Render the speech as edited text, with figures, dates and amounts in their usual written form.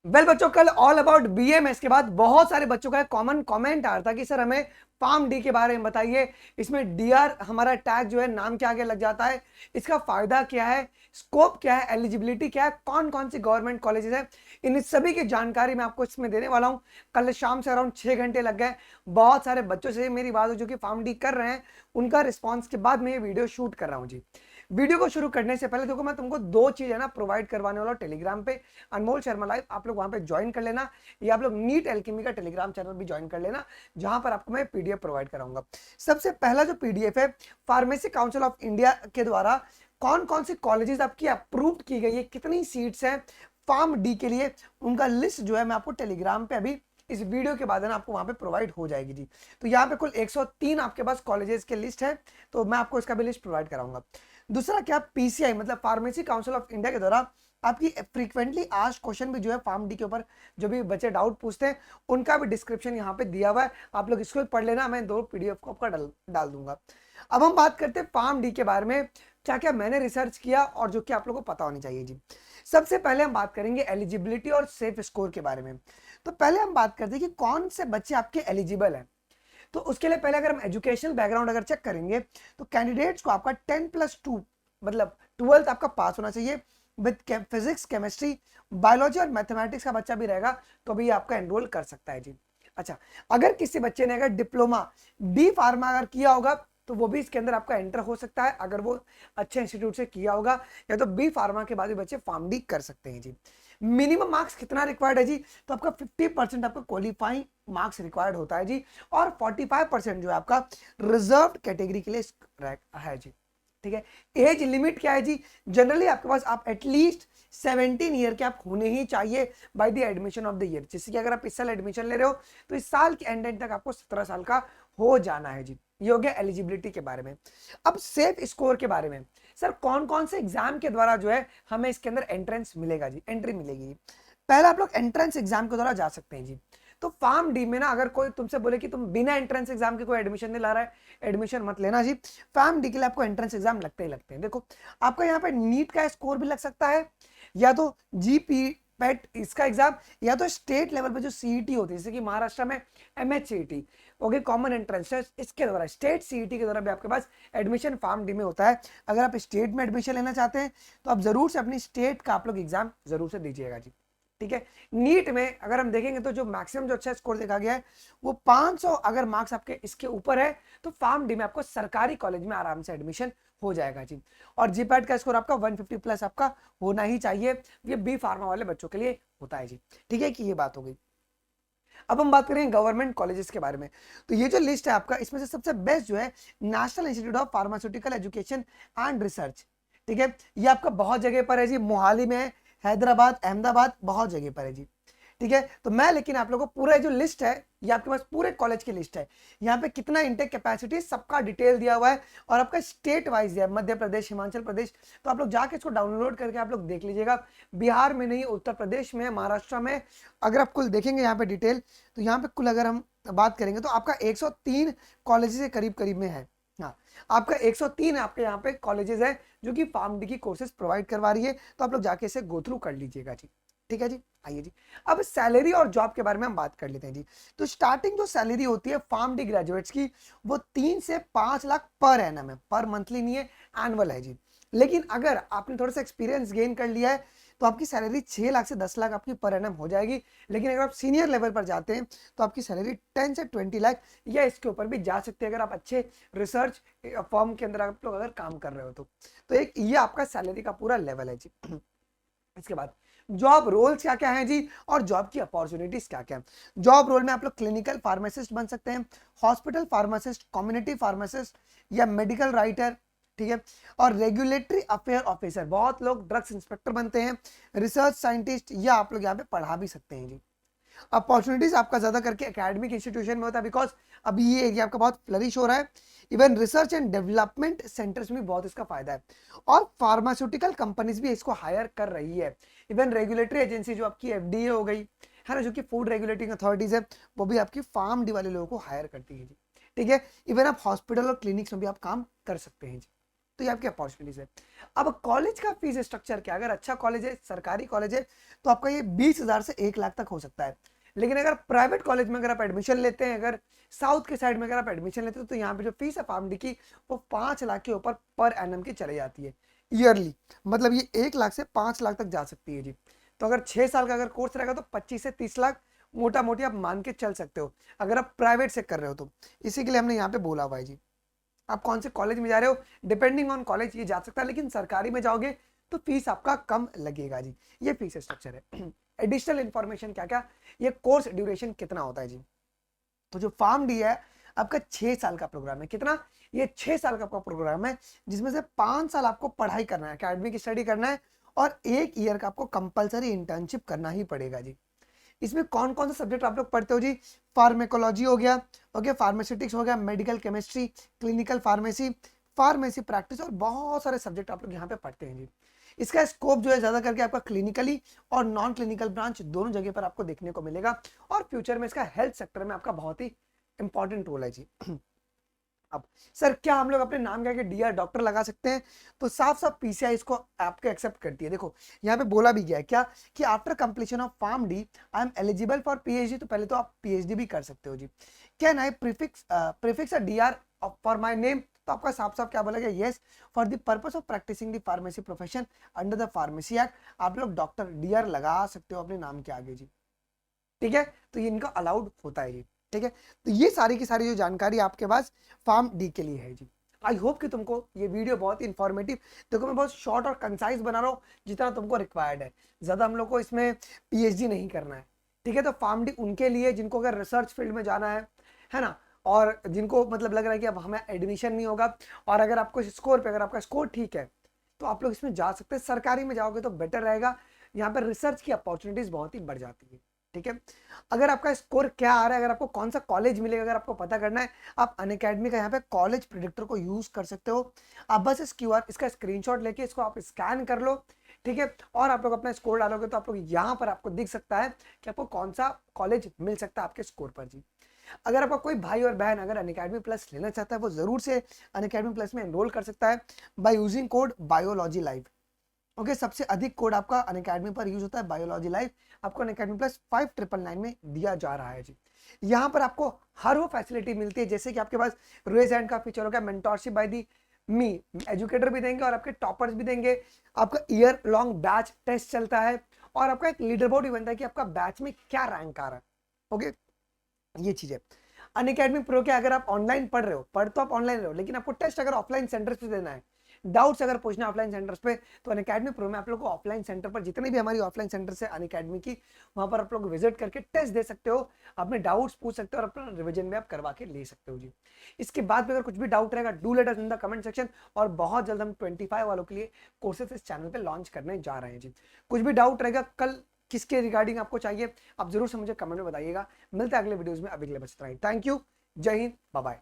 Well बच्चों, कल all about BMS के बाद बहुत सारे बच्चों का कॉमन कमेंट आ रहा था कि सर हमें फार्म डी के बारे में बताइए। इसमें डीआर हमारा टैग जो है नाम के आगे लग जाता है, इसका फायदा क्या है, स्कोप क्या है, एलिजिबिलिटी क्या है, कौन कौन सी गवर्नमेंट कॉलेजेस है, इन सभी की जानकारी मैं आपको इसमें देने वाला हूं। कल शाम से अराउंड 6 घंटे लग गए। बहुत सारे बच्चों से मेरी बात हो जो कि फार्म डी कर रहे हैं, उनका रिस्पॉन्स के बाद मैं ये वीडियो शूट कर रहा हूँ जी। वीडियो को शुरू करने से पहले देखो, मैं तुमको दो चीज है ना प्रोवाइड करवाने वाला हूँ टेलीग्राम पे, अनमोल शर्मा लाइव। आप लोग वहां पे ज्वाइन कर लेना, या आप लोग नीट एल्केमी का टेलीग्राम चैनल भी ज्वाइन कर लेना, जहां पर आपको मैं पीडीएफ प्रोवाइड कराऊंगा। सबसे पहला जो पीडीएफ है, फार्मेसी काउंसिल ऑफ इंडिया के द्वारा कौन कौन सी कॉलेजेस आपकी अप्रूव की गई है, कितनी सीट्स हैं फार्म डी के लिए, उनका लिस्ट जो है मैं आपको टेलीग्राम पे अभी इस वीडियो के बाद है ना आपको वहां पे प्रोवाइड हो जाएगी जी। तो यहाँ पे कुल 103 आपके पास कॉलेजेस के लिस्ट है, तो मैं आपको इसका भी लिस्ट प्रोवाइड कराऊंगा। दूसरा क्या, पीसीआई मतलब फार्मेसी काउंसिल ऑफ इंडिया के द्वारा आपकी फ्रीक्वेंटली आस्क्ड क्वेश्चन भी जो है फार्म डी के ऊपर जो भी बच्चे डाउट पूछते हैं, उनका भी डिस्क्रिप्शन यहाँ पे दिया हुआ है, आप लोग इसको पढ़ लेना। मैं दो पीडीएफ को आपका डाल दूंगा। अब हम बात करते हैं फार्म डी के बारे में, क्या क्या मैंने रिसर्च किया और जो कि आप लोगों को पता होनी चाहिए जी। सबसे पहले हम बात करेंगे एलिजिबिलिटी और सेफ स्कोर के बारे में। तो पहले हम बात करते हैं कि कौन से बच्चे आपके एलिजिबल हैं। तो उसके लिए पहले अगर हम एजुकेशनल बैकग्राउंड अगर चेक करेंगे, तो कैंडिडेट्स को आपका 10+2 मतलब 12th आपका पास होना चाहिए विद फिजिक्स, केमिस्ट्री, बायोलॉजी और मैथमेटिक्स का बच्चा भी रहेगा तो भी आपका एनरोल कर सकता है जी। अच्छा, अगर किसी बच्चे ने अगर डिप्लोमा डी फार्मा अगर किया होगा तो वो भी इसके अंदर आपका एंटर हो सकता है, अगर वो अच्छे इंस्टीट्यूट से किया होगा, या तो बी फार्मा के बाद भी बच्चे फार्म डी कर सकते हैं जी। मिनिमम मार्क्स कितना रिक्वायर्ड है जी, तो आपका 50% आपका क्वालिफाइंग मार्क्स रिक्वायर्ड होता है जी, और 45% जो है आपका रिजर्व कैटेगरी के लिए है जी। ठीक है, एज लिमिट क्या है जी, जनरली आपके पास आप एटलीस्ट 17 ईयर के आप होने ही चाहिए by the admission of the year. जैसे कि अगर आप इस साल एडमिशन ले रहे हो तो इस साल के एंड तक आपको 17 साल का हो जाना है जी। ये हो गया एलिजिबिलिटी के बारे में। अब सेफ स्कोर के बारे में, सर कौन कौन से एग्जाम के द्वारा जो है हमें इसके अंदर एंट्रेंस मिलेगा जी, एंट्री मिलेगी। पहला आप लोग एंट्रेंस एग्जाम के द्वारा जा सकते हैं जी। तो फार्म डी में ना अगर कोई तुमसे बोले कि तुम बिना एंट्रेंस एग्जाम के कोई एडमिशन नहीं ला रहा है, एडमिशन मत लेना जी। फार्म डी के लिए आपको एंट्रेंस एग्जाम लगते ही लगते हैं। देखो, आपका यहाँ पे नीट का स्कोर भी लग सकता है, या तो जीपी पेट इसका एग्जाम, या तो स्टेट लेवल पे जो सीईटी होती है, जैसे कि महाराष्ट्र में MHCET okay, common entrance test, इसके द्वारा स्टेट सीईटी के द्वारा भी आपके पास एडमिशन फार्म डी में होता है। अगर आप स्टेट में एडमिशन लेना चाहते हैं तो आप जरूर से अपनी स्टेट का आप लोग एग्जाम जरूर से दीजिएगा जी। ठीक है, नीट में अगर हम देखेंगे तो जो मैक्सिमम जो अच्छा स्कोर देखा गया है वो 500 अगर मार्क्स आपके इसके ऊपर है तो फार्म डी में आपको सरकारी कॉलेज में आराम से एडमिशन हो जाएगा जी। और जीपैट का स्कोर आपका 150 प्लस आपका होना ही चाहिए, ये बी फार्मा वाले बच्चों के लिए होता है जी। ठीक है, कि ये बात हो गई। अब हम बात करेंगे गवर्नमेंट कॉलेजेस के बारे में। तो ये जो लिस्ट है आपका, इसमें से सबसे बेस्ट जो है national institute of pharmaceutical education and research. ठीक है, ये आपका बहुत जगह पर है जी, मोहाली में है, हैदराबाद, अहमदाबाद, बहुत जगह पर है जी। ठीक है, तो मैं लेकिन आप लोगों को पूरा जो लिस्ट है, ये आपके पास पूरे कॉलेज की लिस्ट है, यहाँ पे कितना इंटेक कैपेसिटी सबका डिटेल दिया हुआ है, और आपका स्टेट वाइज है, मध्य प्रदेश, हिमाचल प्रदेश। तो आप लोग जाके इसको डाउनलोड करके आप लोग देख लीजिएगा। बिहार में नहीं, उत्तर प्रदेश में, महाराष्ट्र में, अगर आप कुल देखेंगे यहाँ पे डिटेल, तो यहाँ पे कुल अगर हम बात करेंगे तो आपका 103 कॉलेजेस के करीब करीब में है। हाँ, आपका 103 आपके यहाँ पे कॉलेजेस है जो कि फार्म डी की कोर्सेज प्रोवाइड करवा रही है, तो आप लोग जाके इसे गो थ्रू कर लीजिएगा जी। ठीक है जी, आइए जी, अब सैलरी और जॉब के बारे में हम बात कर लेते हैं जी। तो स्टार्टिंग जो सैलरी होती है फार्म डी ग्रेजुएट्स की, वो 3 से 5 लाख पर एनम है, पर मंथली नहीं है, एनुअल है जी। लेकिन अगर आपने थोड़ा सा एक्सपीरियंस गेन कर लिया है तो आपकी सैलरी 6 लाख से 10 लाख आपकी पर एनम हो जाएगी। लेकिन अगर आप सीनियर लेवल पर जाते हैं तो आपकी सैलरी 10 से 20 लाख या इसके ऊपर भी जा सकते हैं, अगर आप अच्छे रिसर्च फॉर्म के अंदर आप लोग अगर काम कर रहे हो तो एक ये आपका सैलरी का पूरा लेवल है जी। इसके बाद जॉब रोल्स क्या क्या हैं जी, और जॉब की अपॉर्चुनिटीज क्या क्या है। जॉब रोल में आप लोग क्लिनिकल फार्मासिस्ट बन सकते हैं, हॉस्पिटल फार्मासिस्ट, कम्युनिटी फार्मासिस्ट, या मेडिकल राइटर। ठीक है, और रेगुलेटरी अफेयर ऑफिसर, बहुत लोग ड्रग्स इंस्पेक्टर बनते हैं, रिसर्च साइंटिस्ट, या आप लोग यहाँ पे पढ़ा भी सकते हैं जी। अपॉर्चुनिटीज आपका ज्यादा करके एकेडमिक इंस्टीट्यूशन में होता है, बिकॉज अभी ये एरिया आपका बहुत फ्लरिश हो रहा है। Even research and development centres में बहुत इसका फायदा है, और फार्मास्यूटिकल कंपनीज भी इसको हायर कर रही है। इवन रेगुलेटरी एजेंसी जो आपकी एफडीए हो गई है ना, जो कि फूड रेगुलेटिंग अथॉरिटीज है, वो भी आपकी फार्म डी वाले लोगों को हायर करती है जी। ठीक है, इवन आप हॉस्पिटल और क्लिनिक्स में भी आप काम कर सकते हैं जी। तो ये आपकी अपॉर्चुनिटीज है। अब कॉलेज का फीस स्ट्रक्चर क्या, अगर अच्छा कॉलेज है, सरकारी कॉलेज है, तो आपका ये 20,000 से 1 लाख तक हो सकता है। लेकिन अगर प्राइवेट कॉलेज में अगर आप एडमिशन लेते हैं, अगर साउथ के साइड में अगर आप एडमिशन लेते हो, तो यहाँ पे जो फीस है फार्मडी की वो 5 लाख के ऊपर पर एनम की चली जाती है ईयरली। मतलब ये 1 लाख से 5 लाख तक जा सकती है जी। तो अगर 6 साल का अगर कोर्स रहेगा तो 25 से 30 लाख मोटा मोटी आप मान के चल सकते हो, अगर आप प्राइवेट से कर रहे हो तो। इसी के लिए हमने यहाँ पे बोला हुआ है जी। आप कौन से कॉलेज में जा रहे हो, डिपेंडिंग ऑन कॉलेज ये जा सकता है, लेकिन सरकारी में जाओगे तो फीस आपका कम लगेगा जी। ये फीस स्ट्रक्चर है। एडिशनल इंफॉर्मेशन क्या क्या, ये कोर्स ड्यूरेशन कितना होता है जी। तो जो फार्म डी है आपका 6 साल का प्रोग्राम है। कितना, ये 6 साल का आपका प्रोग्राम है, जिसमें से 5 साल आपको पढ़ाई करना है, एकेडमिक स्टडी करना है, और 1 ईयर का आपको कंपलसरी इंटर्नशिप करना ही पड़ेगा जी। इसमें कौन कौन सा सब्जेक्ट आप लोग पढ़ते हो जी, फार्मेकोलॉजी हो गया, ओके, फार्मास्यूटिक्स हो गया, medical chemistry, clinical pharmacy, pharmacy practice, और बहुत सारे सब्जेक्ट आप लोग यहाँ पे पढ़ते हैं जी। इसका स्कोप जो है ज्यादा करके आपका क्लिनिकली और नॉन क्लिनिकल ब्रांच दोनों जगह पर आपको देखने को मिलेगा, और फ्यूचर में इसका हेल्थ सेक्टर में आपका बहुत ही इंपॉर्टेंट रोल है जी। अब सर क्या हम लोग अपने नाम के डियर डॉक्टर लगा सकते हैं, तो साफ साफ पीसीआई इसको आपके एक्सेप्ट करती है। देखो यहाँ पे बोला भी गया है क्या कि after completion of pharm D I am eligible for PhD, तो पहले तो आप पीएचडी भी कर सकते हो जी। Can I prefix a DR for my name, तो आपका साफ साफ क्या बोला गया, yes for the purpose of practicing the pharmacy profession under the pharmacy act, आप लोग डॉक्टर डीआर लगा सकते हो अपने नाम के आगे जी। ठीक है, तो ये इनका अलाउड होता है जी। ठीक है, तो ये सारी की सारी जो जानकारी आपके पास फार्म डी के लिए है जी। आई होप कि तुमको ये वीडियो बहुत ही इंफॉर्मेटिव, देखो मैं बहुत शॉर्ट और कंसाइज बना रहा हूँ जितना तुमको रिक्वायर्ड है, ज्यादा हम लोग को इसमें पीएचडी नहीं करना है। ठीक है, तो फार्म डी उनके लिए जिनको अगर रिसर्च फील्ड में जाना है ना, और जिनको मतलब लग रहा है कि अब हमें एडमिशन नहीं होगा, और अगर आपको स्कोर पे, अगर आपका स्कोर ठीक है तो आप लोग इसमें जा सकते हैं। सरकारी में जाओगे तो बेटर रहेगा, यहाँ पर रिसर्च की अपॉर्चुनिटीज बहुत ही बढ़ जाती है। ठीक है, अगर आपका स्कोर क्या आ रहा है, अगर आपको कौन सा कॉलेज मिलेगा, अगर आपको पता करना है, आप अनअकैडमी का यहाँ पे कॉलेज प्रिडिक्टर को यूज कर सकते हो। आप बस इस क्यूआर इसका स्क्रीनशॉट लेके इसको आप स्कैन कर लो। ठीक है, और आप लोग अपना स्कोर डालोगे तो आप लोग यहाँ पर आपको दिख सकता है कि आपको कौन सा कॉलेज मिल सकता है आपके स्कोर पर जी। अगर आपका कोई भाई और बहन अगर अनअकैडमी प्लस लेना चाहता है, वो जरूर से अनअकैडमी प्लस में एनरोल कर सकता है by using code biology live. Okay, सबसे अधिक कोड आपका अनअकैडमी पर यूज होता है बायोलॉजी लाइव, आपको अनअकैडमी प्लस 5999 में दिया जा रहा है जी। यहाँ पर आपको हर वो फैसिलिटी मिलती है, जैसे कि आपके पास रेज हैंड का फीचर होगा, mentorship by the me, educator भी देंगे और आपके टॉपर्स भी देंगे, आपका ईयर लॉन्ग बैच टेस्ट चलता है, और आपका एक लीडर बोर्ड भी बनता है कि आपका बैच में क्या रैंक आ रहा है। ओके, ये चीज है। अनअकैडमी प्रो के अगर आप ऑनलाइन पढ़ रहे हो, पढ़ तो आप ऑनलाइन रहे हो, लेकिन आपको टेस्ट अगर ऑफलाइन सेंटर पे देना है, डाउट्स अगर पूछना है ऑफलाइन सेंटर्स पे, तो अनअकैडमी प्रो में आप लोग को ऑफलाइन सेंटर पर जितने भी हमारी ऑफलाइन सेंटर है अनअकैडमी की, वहां पर आप लोग विजिट करके टेस्ट दे सकते हो, अपने डाउट्स पूछ सकते हो और अपना रिवीजन भी आप करवा के ले सकते हो जी। इसके बाद भी अगर कुछ भी डाउट रहेगा, do let us in the comment section, और बहुत जल्द हम 25 वालों के लिए कोर्सेस इस चैनल पे लॉन्च करने जा रहे हैं जी। कुछ भी डाउट रहेगा, कल किसके रिगार्डिंग आपको चाहिए, आप जरूर से मुझे कमेंट में बताइएगा। मिलते हैं अगले वीडियोस में, अभी के लिए बस इतना ही। थैंक यू, जय हिंद, बाय बाय।